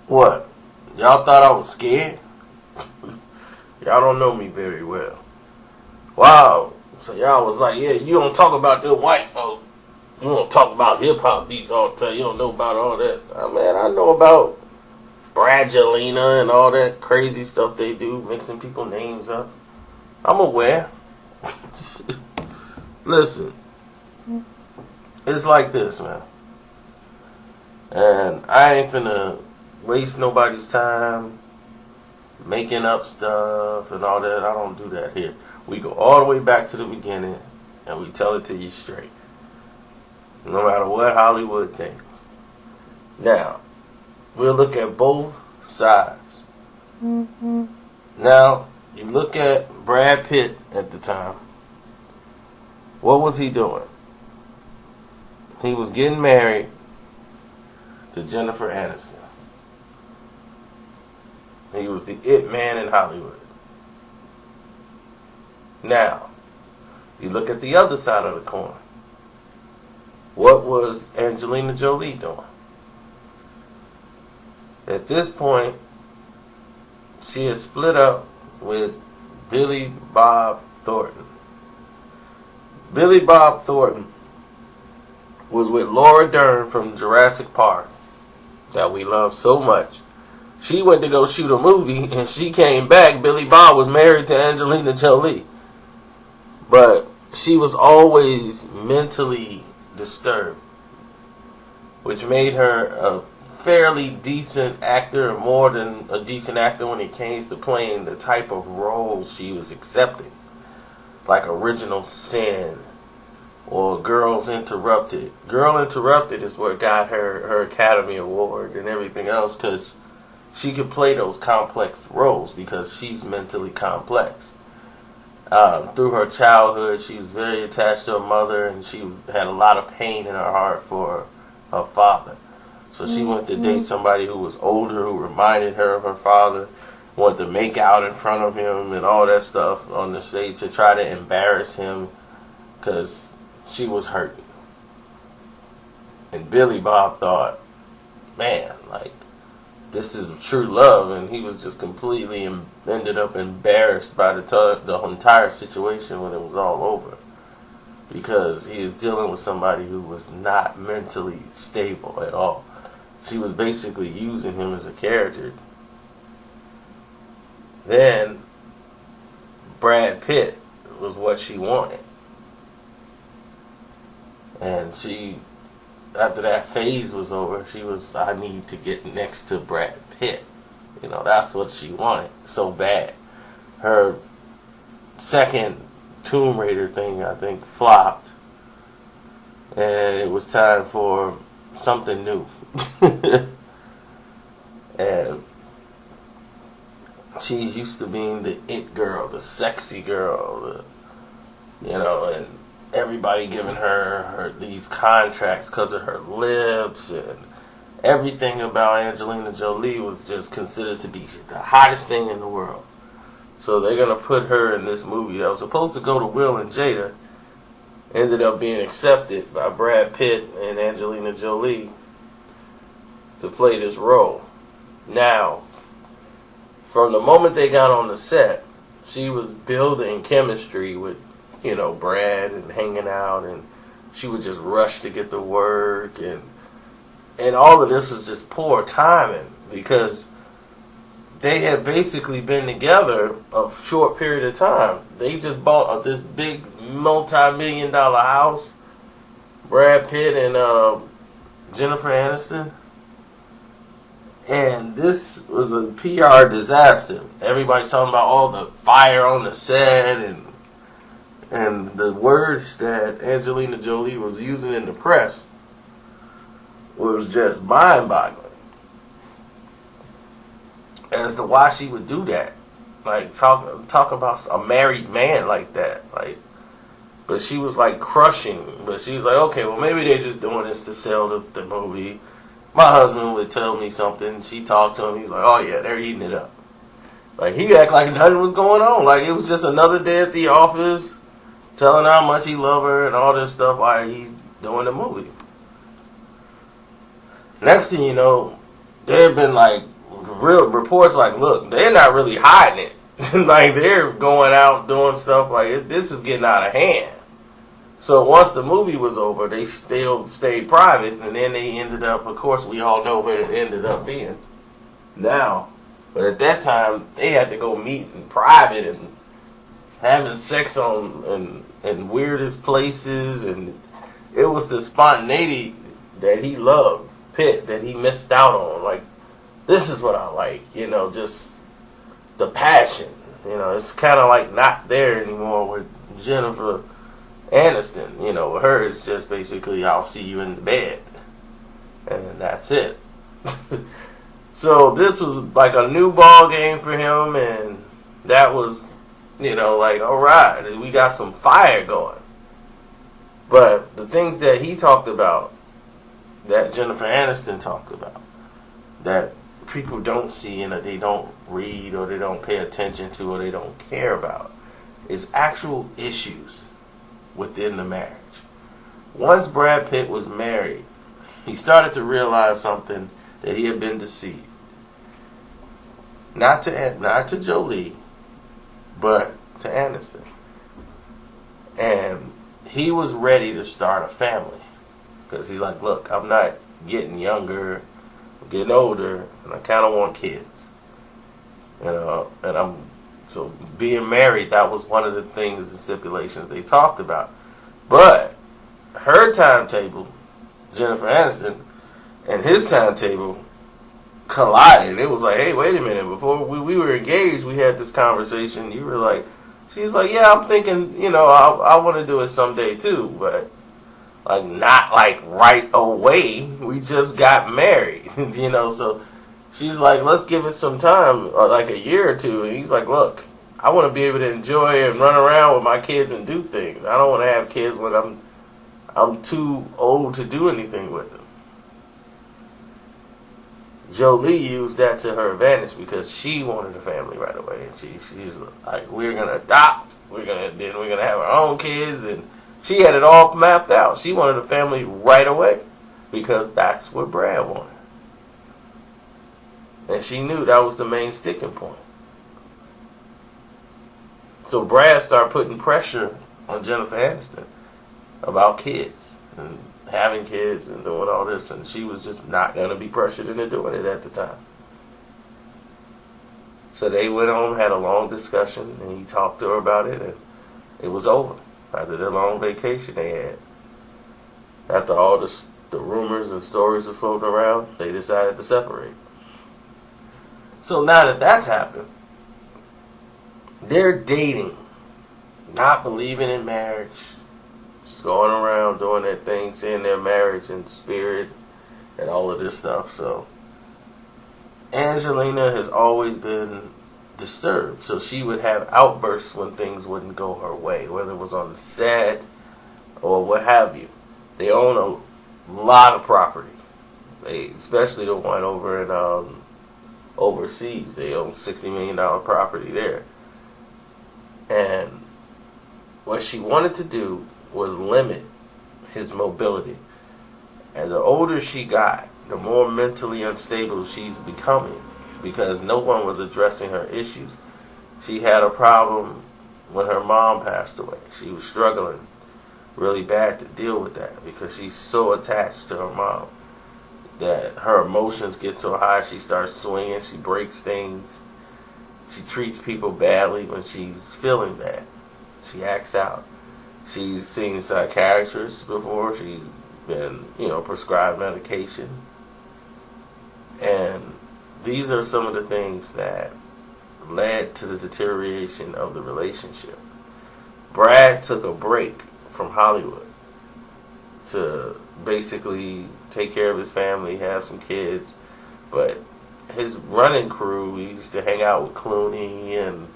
What? Y'all thought I was scared? Y'all don't know me very well. Wow. So y'all was like, yeah, you don't talk about them white folks. You don't talk about hip-hop beats all the time. You don't know about all that. Man, I know about Brangelina and all that crazy stuff they do, mixing people's names up. I'm aware. Listen, it's like this, man. And I ain't finna waste nobody's time making up stuff and all that. I don't do that here. We go all the way back to the beginning and we tell it to you straight. No matter what Hollywood thinks. Now, we'll look at both sides. Now, you look at Brad Pitt at the time. What was he doing? He was getting married to Jennifer Aniston. He was the it man in Hollywood. Now, you look at the other side of the coin. What was Angelina Jolie doing? At this point, she had split up with Billy Bob Thornton. Billy Bob Thornton was with Laura Dern from Jurassic Park that we love so much. She went to go shoot a movie and she came back. Billy Bob was married to Angelina Jolie. But she was always mentally disturbed, which made her a fairly decent actor, more than a decent actor when it came to playing the type of roles she was accepting, like Original Sin or Girls Interrupted. Girl Interrupted is what got her Academy Award and everything else, because she could play those complex roles because she's mentally complex. Through her childhood, she was very attached to her mother, and she had a lot of pain in her heart for her father. So she went to date somebody who was older, who reminded her of her father, wanted to make out in front of him and all that stuff on the stage to try to embarrass him because she was hurting. And Billy Bob thought, man, like, this is true love, and he was just completely ended up embarrassed by the entire situation when it was all over, because he is dealing with somebody who was not mentally stable at all. She was basically using him as a character. Then Brad Pitt was what she wanted, and she, after that phase was over, she was, I need to get next to Brad Pitt. You know, that's what she wanted so bad. Her second Tomb Raider thing, I think, flopped. And it was time for something new. And she's used to being the it girl, the sexy girl, and everybody giving her these contracts because of her lips, and everything about Angelina Jolie was just considered to be the hottest thing in the world. So they're going to put her in this movie that was supposed to go to Will and Jada, ended up being accepted by Brad Pitt and Angelina Jolie to play this role. Now, from the moment they got on the set, she was building chemistry with Brad, and hanging out, and she would just rush to get to work, and all of this was just poor timing, because they had basically been together a short period of time. They just bought this big multi-million-dollar house, Brad Pitt and Jennifer Aniston, and this was a PR disaster. Everybody's talking about all the fire on the set, and the words that Angelina Jolie was using in the press was just mind-boggling as to why she would do that. Like, talk about a married man like that. Like, but she was like crushing. But she was like, okay, well, maybe they're just doing this to sell the movie. My husband would tell me something. She talked to him. He's like, oh yeah, they're eating it up. Like, he acted like nothing was going on. Like, it was just another day at the office, telling her how much he loved her and all this stuff while he's doing the movie. Next thing you know, there had been like real reports like, look, they're not really hiding it. Like, they're going out doing stuff like this is getting out of hand. So once the movie was over, they still stayed private, and then they ended up, of course, we all know where it ended up being now. But at that time, they had to go meet in private and having sex on in weirdest places, and it was the spontaneity that he loved, Pitt, that he missed out on. Like, this is what I like, just the passion. It's kind of like not there anymore with Jennifer Aniston. With her, it's just basically, I'll see you in the bed, and that's it. So this was like a new ball game for him, and that was, like, all right, we got some fire going. But the things that he talked about, that Jennifer Aniston talked about, that people don't see and that they don't read or they don't pay attention to or they don't care about, is actual issues within the marriage. Once Brad Pitt was married, he started to realize something, that he had been deceived. Not to Jolie, but to Aniston. And he was ready to start a family. Because he's like, look, I'm not getting younger, I'm getting older, and I kind of want kids. So being married, that was one of the things and stipulations they talked about. But her timetable, Jennifer Aniston, and his timetable collided. It was like, hey, wait a minute, before we were engaged, we had this conversation. You were like, she's like, yeah, I'm thinking, I want to do it someday too, but like not like right away. We just got married, so she's like, let's give it some time, or like a year or two. And he's like, look, I want to be able to enjoy and run around with my kids and do things. I don't want to have kids when I'm too old to do anything with them. Jolie used that to her advantage because she wanted a family right away, and she's like, we're gonna adopt, we're gonna have our own kids, and she had it all mapped out. She wanted a family right away because that's what Brad wanted, and she knew that was the main sticking point. So Brad started putting pressure on Jennifer Aniston about kids and having kids and doing all this, and she was just not going to be pressured into doing it at the time. So they went on, had a long discussion, and he talked to her about it, and it was over. After the long vacation they had, after all the rumors and stories are floating around, they decided to separate. So now that that's happened, they're dating, not believing in marriage, just going around doing their thing, seeing their marriage in spirit and all of this stuff. So Angelina has always been disturbed, so she would have outbursts when things wouldn't go her way, whether it was on the set or what have you. They own a lot of property, especially the one over in overseas. They own $60 million property there. And what she wanted to do was limit his mobility. And the older she got, the more mentally unstable she's becoming, because no one was addressing her issues. She had a problem when her mom passed away. She was struggling really bad to deal with that because she's so attached to her mom that her emotions get so high, she starts swinging, she breaks things. She treats people badly when she's feeling bad. She acts out. She's seen psychiatrists before. She's been, prescribed medication. And these are some of the things that led to the deterioration of the relationship. Brad took a break from Hollywood to basically take care of his family, have some kids, but his running crew, he used to hang out with Clooney and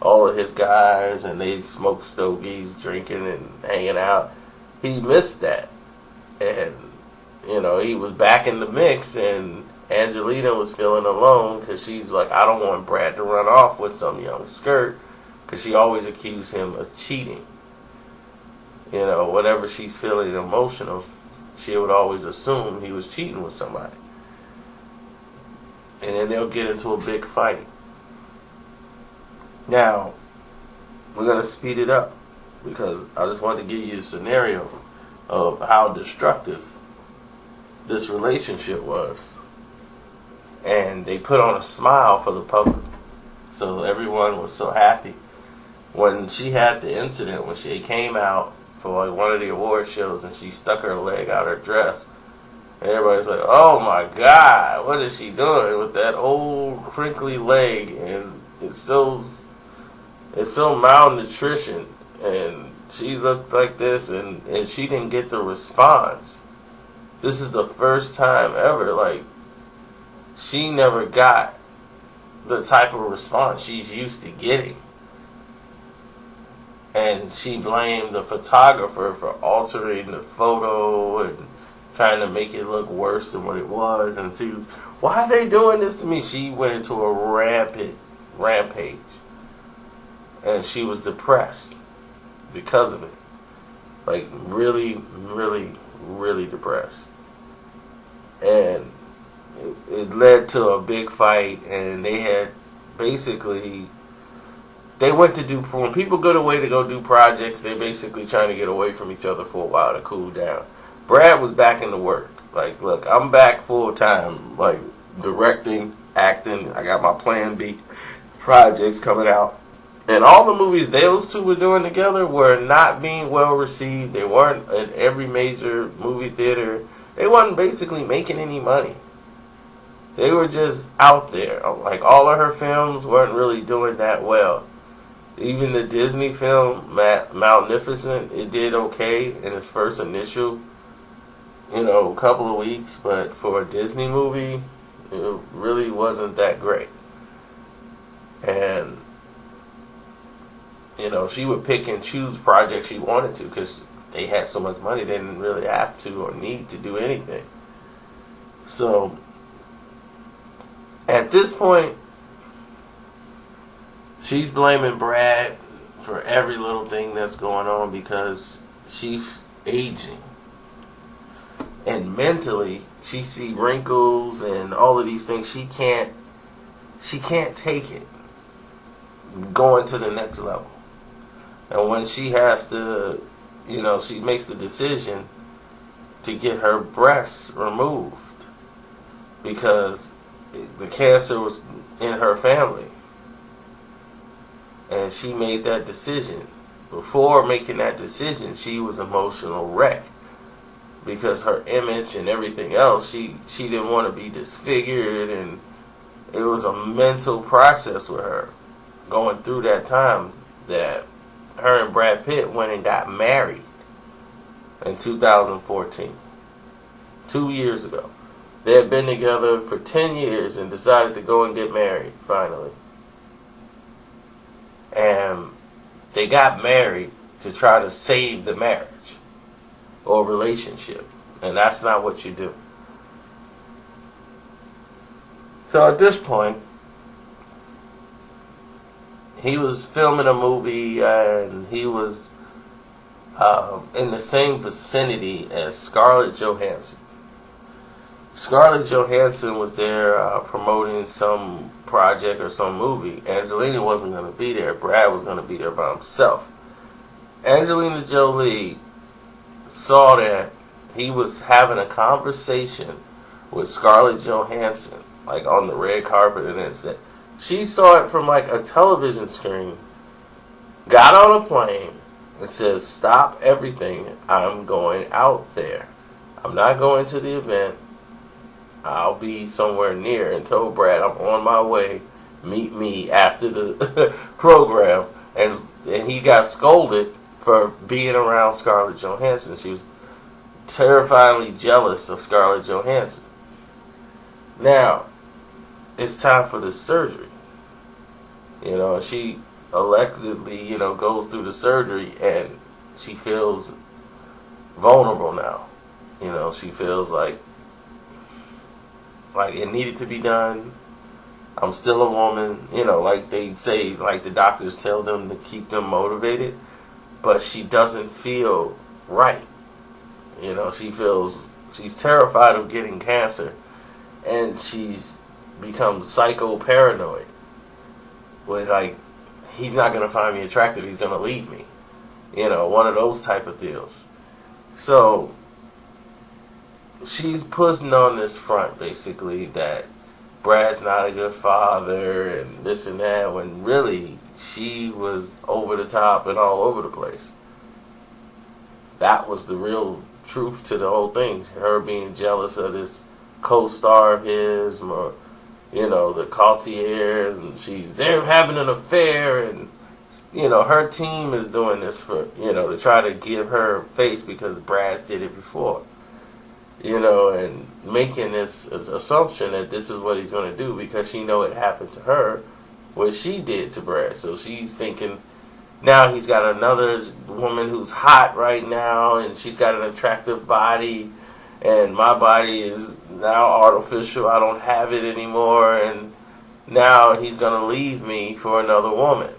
all of his guys, and they smoked stogies, drinking and hanging out. He missed that. And, he was back in the mix, and Angelina was feeling alone because she's like, I don't want Brad to run off with some young skirt, because she always accused him of cheating. Whenever she's feeling emotional, she would always assume he was cheating with somebody. and then they'll get into a big fight. Now, we're going to speed it up because I just wanted to give you a scenario of how destructive this relationship was. And they put on a smile for the public. So everyone was so happy. When she had the incident, when she came out for like one of the award shows and she stuck her leg out her dress, and everybody's like, oh my God, what is she doing with that old crinkly leg? And it's so malnutrition, and she looked like this, and she didn't get the response. This is the first time ever, like, she never got the type of response she's used to getting. And she blamed the photographer for altering the photo and trying to make it look worse than what it was. And she was, why are they doing this to me? She went into a rampage. And she was depressed because of it. Like, really, really, really depressed. And it led to a big fight, and they had basically, they went to do, when people go away to go do projects, they're basically trying to get away from each other for a while to cool down. Brad was back into work. Like, look, I'm back full time, like, directing, acting. I got my Plan B projects coming out. And all the movies those two were doing together were not being well received. They weren't at every major movie theater. They wasn't basically making any money. They were just out there. Like, all of her films weren't really doing that well. Even the Disney film, Magnificent, it did okay in its first initial, couple of weeks. But for a Disney movie, it really wasn't that great. And, she would pick and choose projects she wanted to because they had so much money they didn't really have to or need to do anything. So, at this point, she's blaming Brad for every little thing that's going on because she's aging. And mentally, she see wrinkles and all of these things. She can't take it going to the next level. And when she has to, she makes the decision to get her breasts removed because the cancer was in her family. And she made that decision. Before making that decision, she was an emotional wreck because her image and everything else, she didn't want to be disfigured, and it was a mental process with her going through that time that her and Brad Pitt went and got married in 2014. 2 years ago. They had been together for 10 years and decided to go and get married, finally. And they got married to try to save the marriage or relationship. And that's not what you do. So at this point, he was filming a movie and he was in the same vicinity as Scarlett Johansson. Scarlett Johansson was there promoting some project or some movie. Angelina wasn't going to be there. Brad was going to be there by himself. Angelina Jolie saw that he was having a conversation with Scarlett Johansson, like on the red carpet, and it said, she saw it from like a television screen, got on a plane, and says, stop everything, I'm going out there. I'm not going to the event. I'll be somewhere near, and told Brad I'm on my way. Meet me after the program. And he got scolded for being around Scarlett Johansson. She was terrifyingly jealous of Scarlett Johansson. Now, it's time for this surgery. She electedly, goes through the surgery, and she feels vulnerable now. She feels like it needed to be done. I'm still a woman, like they say, like the doctors tell them to keep them motivated, but she doesn't feel right. She feels she's terrified of getting cancer, and she's becomes psycho paranoid. With like, he's not gonna find me attractive, he's gonna leave me. One of those type of deals. So she's putting on this front basically that Brad's not a good father and this and that, when really she was over the top and all over the place. That was the real truth to the whole thing. Her being jealous of this co-star of his, or the Cartier, and they're having an affair, and her team is doing this for to try to give her face because Brad's did it before. And making this assumption that this is what he's going to do because she know it happened to her, what she did to Brad. So she's thinking now he's got another woman who's hot right now, and she's got an attractive body, and my body is now artificial. I don't have it anymore, and now he's going to leave me for another woman.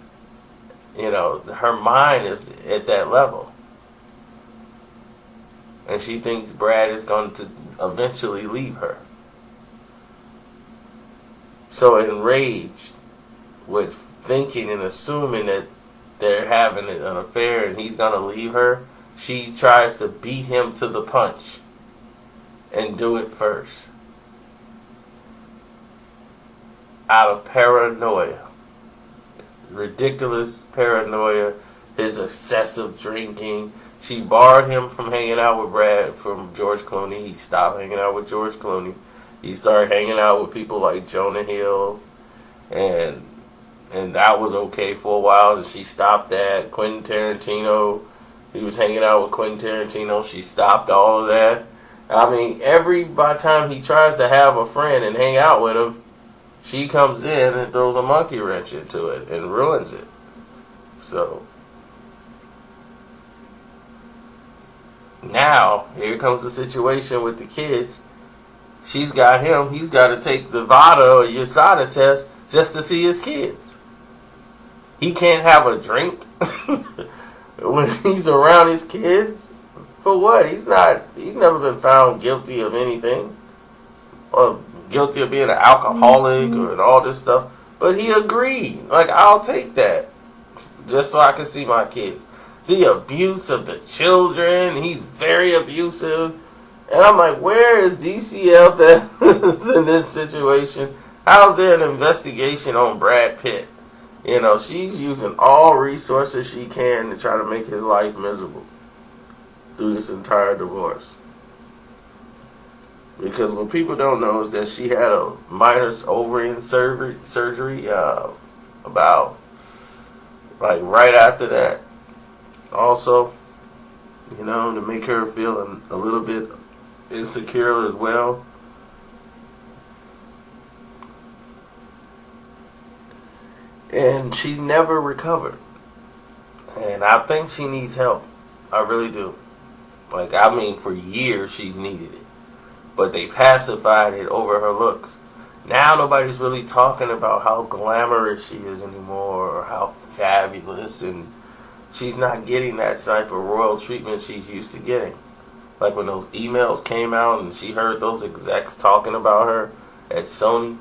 Her mind is at that level. And she thinks Brad is going to eventually leave her. So enraged with thinking and assuming that they're having an affair and he's going to leave her, she tries to beat him to the punch and do it first. Out of paranoia. Ridiculous paranoia. His excessive drinking. She barred him from hanging out with Brad, from George Clooney. He stopped hanging out with George Clooney. He started hanging out with people like Jonah Hill, and that was okay for a while. And she stopped that. Quentin Tarantino, he was hanging out with Quentin Tarantino. She stopped all of that. I mean, by the time he tries to have a friend and hang out with him, she comes in and throws a monkey wrench into it and ruins it. So now, here comes the situation with the kids. She's got him. He's got to take the VADA or USADA test just to see his kids. He can't have a drink when he's around his kids. For what? He's never been found guilty of anything. Or guilty of being an alcoholic and all this stuff. But he agreed. Like, I'll take that. Just so I can see my kids. The abuse of the children. He's very abusive. And I'm like, where is DCF in this situation? How's there an investigation on Brad Pitt? She's using all resources she can to try to make his life miserable through this entire divorce. Because what people don't know is that she had a minor ovarian surgery about like right after that. Also, to make her feel a little bit insecure as well. And she never recovered. And I think she needs help. I really do. For years she's needed it. But they pacified it over her looks. Now nobody's really talking about how glamorous she is anymore or how fabulous, and she's not getting that type of royal treatment she's used to getting. Like when those emails came out and she heard those execs talking about her at Sony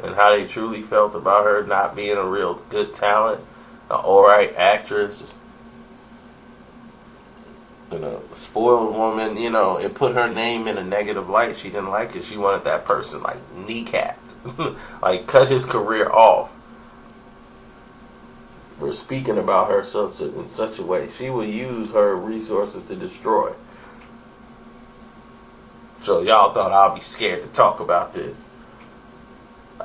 and how they truly felt about her not being a real good talent, an alright actress, spoiled woman, it put her name in a negative light. She didn't like it. She wanted that person kneecapped, cut his career off for speaking about her in such a way. She will use her resources to destroy. So y'all thought I'd be scared to talk about this.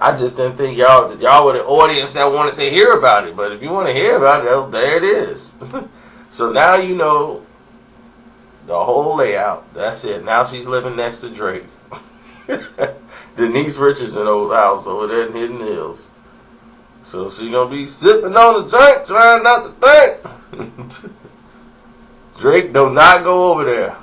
I just didn't think y'all were the audience that wanted to hear about it. But if you want to hear about it, there it is. So now you know the whole layout. That's it. Now she's living next to Drake. Denise Richardson old house over there in Hidden Hills. So she's going to be sipping on the drink, trying not to think. Drake do not go over there.